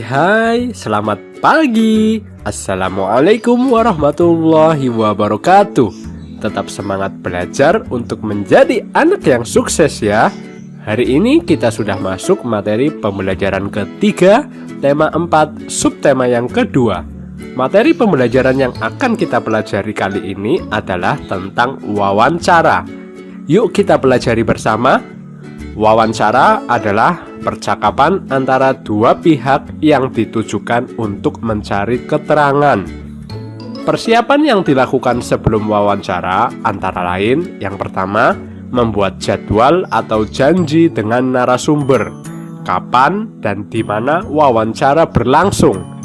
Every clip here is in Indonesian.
Hai, selamat pagi. Assalamualaikum warahmatullahi wabarakatuh. Tetap semangat belajar untuk menjadi anak yang sukses ya. Hari ini kita sudah masuk materi pembelajaran ketiga, tema 4, subtema yang kedua. Materi pembelajaran yang akan kita pelajari kali ini adalah tentang wawancara. Yuk kita pelajari bersama. Wawancara adalah percakapan antara dua pihak yang ditujukan untuk mencari keterangan. Persiapan yang dilakukan sebelum wawancara antara lain, yang pertama, membuat jadwal atau janji dengan narasumber, kapan dan di mana wawancara berlangsung.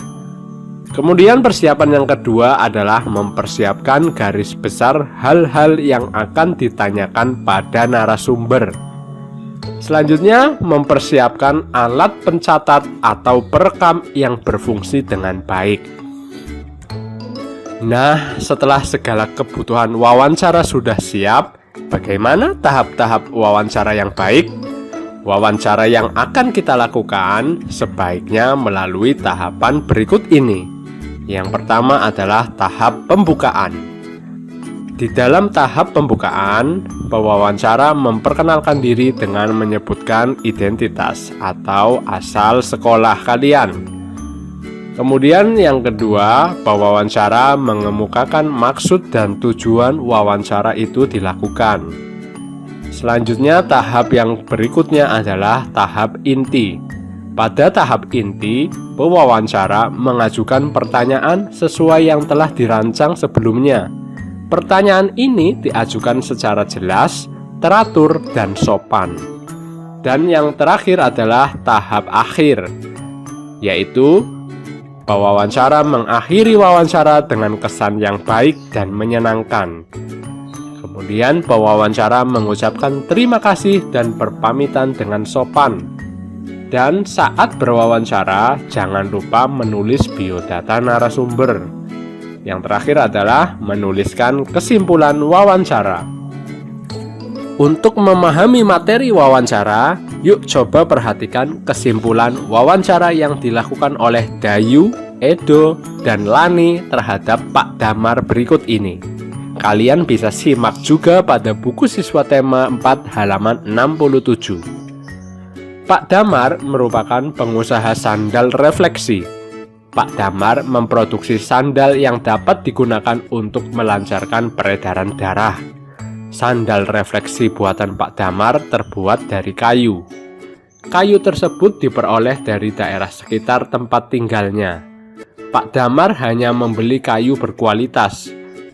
Kemudian persiapan yang kedua adalah mempersiapkan garis besar hal-hal yang akan ditanyakan pada narasumber. Selanjutnya, mempersiapkan alat pencatat atau perekam yang berfungsi dengan baik. Nah, setelah segala kebutuhan wawancara sudah siap, bagaimana tahap-tahap wawancara yang baik? Wawancara yang akan kita lakukan sebaiknya melalui tahapan berikut ini. Yang pertama adalah tahap pembukaan. Di dalam tahap pembukaan, pewawancara memperkenalkan diri dengan menyebutkan identitas atau asal sekolah kalian. Kemudian yang kedua, pewawancara mengemukakan maksud dan tujuan wawancara itu dilakukan. Selanjutnya, tahap yang berikutnya adalah tahap inti. Pada tahap inti, pewawancara mengajukan pertanyaan sesuai yang telah dirancang sebelumnya. Pertanyaan ini diajukan secara jelas, teratur, dan sopan. Dan yang terakhir adalah tahap akhir, yaitu pewawancara mengakhiri wawancara dengan kesan yang baik dan menyenangkan. Kemudian pewawancara mengucapkan terima kasih dan berpamitan dengan sopan. Dan saat berwawancara, jangan lupa menulis biodata narasumber. Yang terakhir adalah menuliskan kesimpulan wawancara. Untuk memahami materi wawancara, yuk coba perhatikan kesimpulan wawancara yang dilakukan oleh Dayu, Edo, dan Lani terhadap Pak Damar berikut ini. Kalian bisa simak juga pada buku siswa tema 4 halaman 67. Pak Damar merupakan pengusaha sandal refleksi. Pak Damar memproduksi sandal yang dapat digunakan untuk melancarkan peredaran darah. Sandal refleksi buatan Pak Damar terbuat dari kayu. Kayu tersebut diperoleh dari daerah sekitar tempat tinggalnya. Pak Damar hanya membeli kayu berkualitas.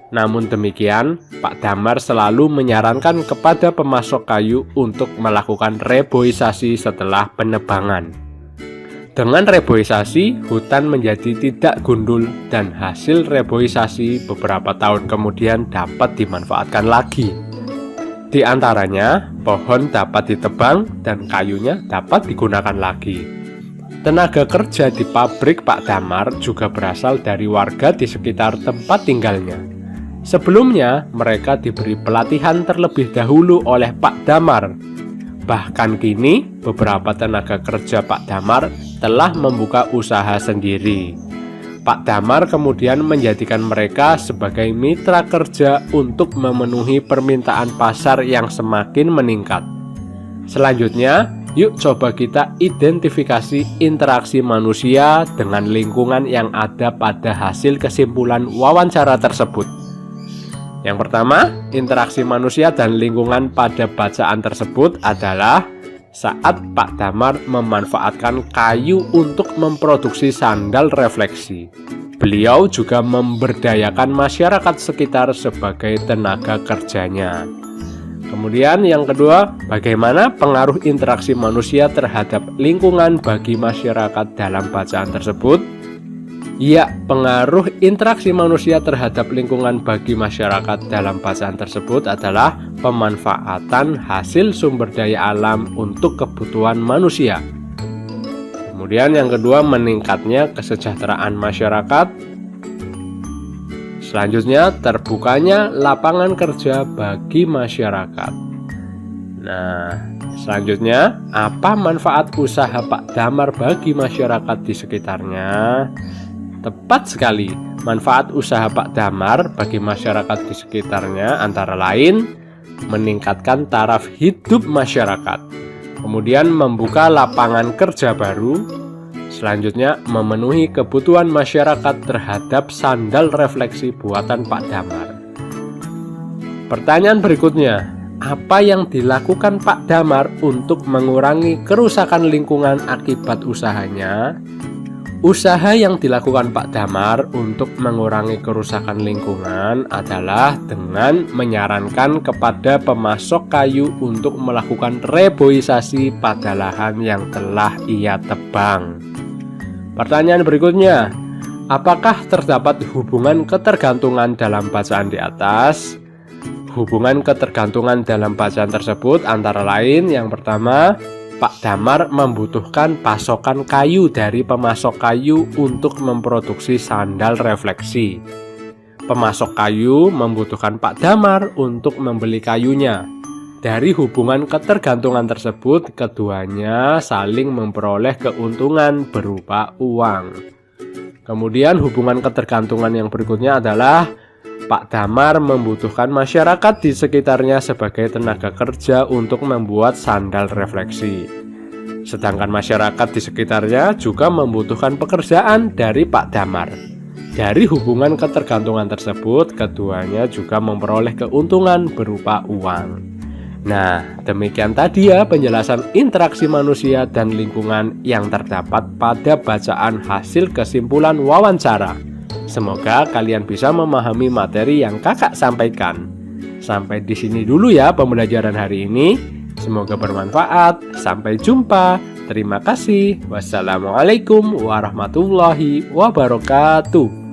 Namun demikian, Pak Damar selalu menyarankan kepada pemasok kayu untuk melakukan reboisasi setelah penebangan. Dengan reboisasi, hutan menjadi tidak gundul dan hasil reboisasi beberapa tahun kemudian dapat dimanfaatkan lagi. Di antaranya, pohon dapat ditebang dan kayunya dapat digunakan lagi. Tenaga kerja di pabrik Pak Damar juga berasal dari warga di sekitar tempat tinggalnya. Sebelumnya, mereka diberi pelatihan terlebih dahulu oleh Pak Damar. Bahkan kini, beberapa tenaga kerja Pak Damar telah membuka usaha sendiri. Pak Damar kemudian menjadikan mereka sebagai mitra kerja untuk memenuhi permintaan pasar yang semakin meningkat. Selanjutnya, yuk coba kita identifikasi interaksi manusia dengan lingkungan yang ada pada hasil kesimpulan wawancara tersebut. Yang pertama, interaksi manusia dan lingkungan pada bacaan tersebut adalah saat Pak Damar memanfaatkan kayu untuk memproduksi sandal refleksi. Beliau juga memberdayakan masyarakat sekitar sebagai tenaga kerjanya. Kemudian yang kedua, bagaimana pengaruh interaksi manusia terhadap lingkungan bagi masyarakat dalam bacaan tersebut? Ya, pengaruh interaksi manusia terhadap lingkungan bagi masyarakat dalam bacaan tersebut adalah pemanfaatan hasil sumber daya alam untuk kebutuhan manusia. Kemudian yang kedua, meningkatnya kesejahteraan masyarakat. Selanjutnya, terbukanya lapangan kerja bagi masyarakat. Nah, selanjutnya, apa manfaat usaha Pak Damar bagi masyarakat di sekitarnya? Tepat sekali, manfaat usaha Pak Damar bagi masyarakat di sekitarnya antara lain meningkatkan taraf hidup masyarakat, kemudian membuka lapangan kerja baru, selanjutnya memenuhi kebutuhan masyarakat terhadap sandal refleksi buatan Pak Damar. Pertanyaan berikutnya, apa yang dilakukan Pak Damar untuk mengurangi kerusakan lingkungan akibat usahanya? Usaha yang dilakukan Pak Damar untuk mengurangi kerusakan lingkungan adalah dengan menyarankan kepada pemasok kayu untuk melakukan reboisasi pada lahan yang telah ia tebang. Pertanyaan berikutnya, apakah terdapat hubungan ketergantungan dalam bacaan di atas? Hubungan ketergantungan dalam bacaan tersebut antara lain yang pertama, Pak Damar membutuhkan pasokan kayu dari pemasok kayu untuk memproduksi sandal refleksi. Pemasok kayu membutuhkan Pak Damar untuk membeli kayunya. Dari hubungan ketergantungan tersebut, keduanya saling memperoleh keuntungan berupa uang. Kemudian hubungan ketergantungan yang berikutnya adalah Pak Damar membutuhkan masyarakat di sekitarnya sebagai tenaga kerja untuk membuat sandal refleksi. Sedangkan masyarakat di sekitarnya juga membutuhkan pekerjaan dari Pak Damar. Dari hubungan ketergantungan tersebut, keduanya juga memperoleh keuntungan berupa uang. Nah, demikian tadi ya penjelasan interaksi manusia dan lingkungan yang terdapat pada bacaan hasil kesimpulan wawancara. Semoga kalian bisa memahami materi yang kakak sampaikan. Sampai di sini dulu ya pembelajaran hari ini. Semoga bermanfaat. Sampai jumpa. Terima kasih. Wassalamualaikum warahmatullahi wabarakatuh.